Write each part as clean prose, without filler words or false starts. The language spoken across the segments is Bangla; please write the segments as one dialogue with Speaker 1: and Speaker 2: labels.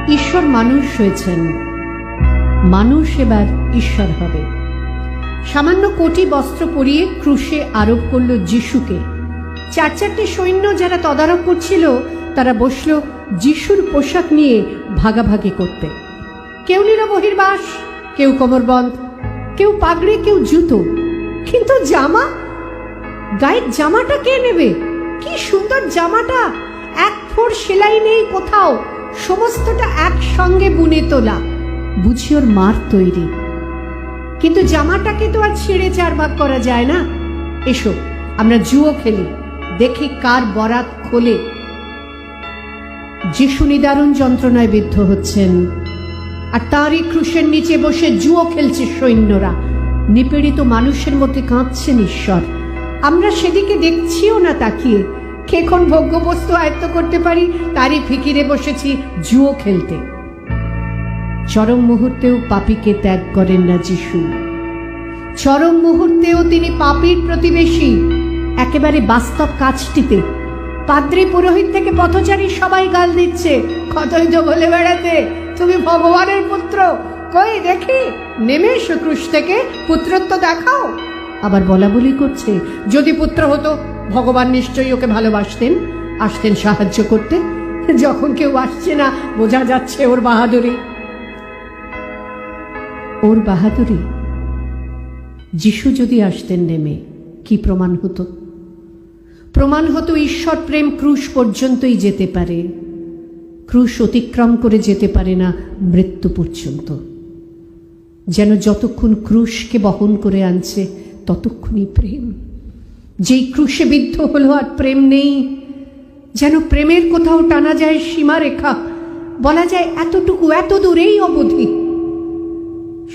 Speaker 1: ঈশ্বর মানুষ হয়েছেন, মানুষ এবার ঈশ্বর হবে। সামান্য কোটি বস্ত্র পরিয়ে ক্রুশে আরোপ করল যিশুকে। চার চারটে সৈন্য যারা তদারক করছিল তারা বসল যিশুর পোশাক নিয়ে ভাগাভাগি করতে। কেউ নিল বহির্বাস, কেউ কোমরবন্ধ, কেউ পাগড়ি, কেউ জুতো, কিন্তু জামা, গায়ের জামাটা কে নেবে? কি সুন্দর জামাটা, এক ফোঁড় সেলাই নেই কোথাও, সমস্তটা একসঙ্গে বুনে তোলা, বুঝি ওর মার তৈরি। কিন্তু জামাটাকে তো আর ছিঁড়ে চার ভাগ করা যায় না। এসো আমরা জুয়ো খেলি, দেখি কার বরাত খোলে। যিশু নিদারুণ যন্ত্রণায় বিদ্ধ হচ্ছেন, আর তারই ক্রুশের নিচে বসে জুয়ো খেলছে সৈন্যরা। নিপীড়িত মানুষের মধ্যে কাঁদছেন ঈশ্বর। আমরা সেদিকে দেখছিও না তাকিয়ে। কেখন ভোগ্যবস্তু আয়ত্ত করতে পারি তারই ফিকিরে বসেছি জুয়ো খেলতে। চরম মুহূর্তেও পাপীকে ত্যাগ করেন না যিশু। চরম মুহূর্তেও তিনি পাপীর প্রতিবেশী, একেবারে বাস্তব কাজটিতে। পাদ্রী, পুরোহিত থেকে পথচারী সবাই গাল দিচ্ছে, কতই তো বলে বেড়াতে তুমি ভগবানের পুত্র, কই দেখি, নেমে এসো ক্রুশ থেকে, পুত্রত্ব দেখাও। আবার বলা বলি করছে, যদি পুত্র হতো ভগবান নিশ্চয়ই ওকে ভালোবাসতেন, আসতেন সাহায্য করতে। যখন কেউ আসছে না, বোঝা যাচ্ছে ওর বাহাদুরি। ওর বাহাদুরি। যিশু যদি আসতেন নেমে, কি প্রমাণ হতো? প্রমাণ হতো ঈশ্বর প্রেম ক্রুশ পর্যন্তই যেতে পারে, ক্রুশ অতিক্রম করে যেতে পারে না মৃত্যু পর্যন্ত। যেন যতক্ষণ ক্রুশকে বহন করে আনছে ততক্ষণই প্রেম। যেই ক্রুশে বিদ্ধ হলো আর প্রেম নেই, যেন প্রেমের কোথাও টানা যায় সীমারেখা, বলা যায় এতটুকু, এত দূরেই অবধি।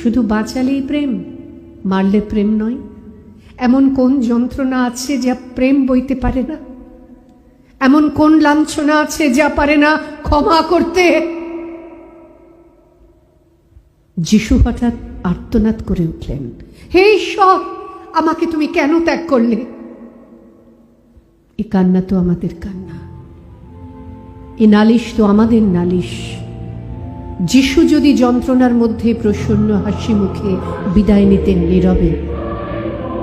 Speaker 1: শুধু বাঁচালেই প্রেম, মারলে প্রেম নয়। এমন কোন যন্ত্রণা আছে যা প্রেম বইতে পারে না? এমন কোন লাঞ্ছনা আছে যা পারে না ক্ষমা করতে? যিশু হঠাৎ আর্তনাদ করে উঠলেন, হে ঈশ্বর, আমাকে তুমি কেন ত্যাগ করলে? এ কান্না তো আমাদের কান্না, এ নালিশ তো আমাদের নালিশ। যিশু যদি যন্ত্রণার মধ্যে প্রসন্ন হাসি মুখে বিদায় নিতেন নীরবে,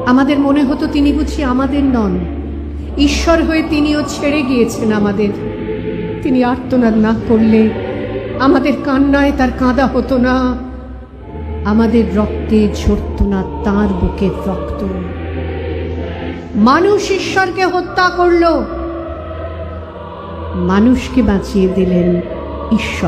Speaker 1: আমাদের মনে হতো তিনি বুঝি আমাদের নন, ঈশ্বর হয়ে তিনিও ছেড়ে গিয়েছেন আমাদের। তিনি আর্তনাদ না করলে আমাদের কান্নায় তার কাঁদা হতো না, আমাদের রক্তে ঝরত না তাঁর বুকের রক্ত। মানুষ ঈশ্বরকে হত্যা করল, মানুষকে বাঁচিয়ে দিলেন ঈশ্বর।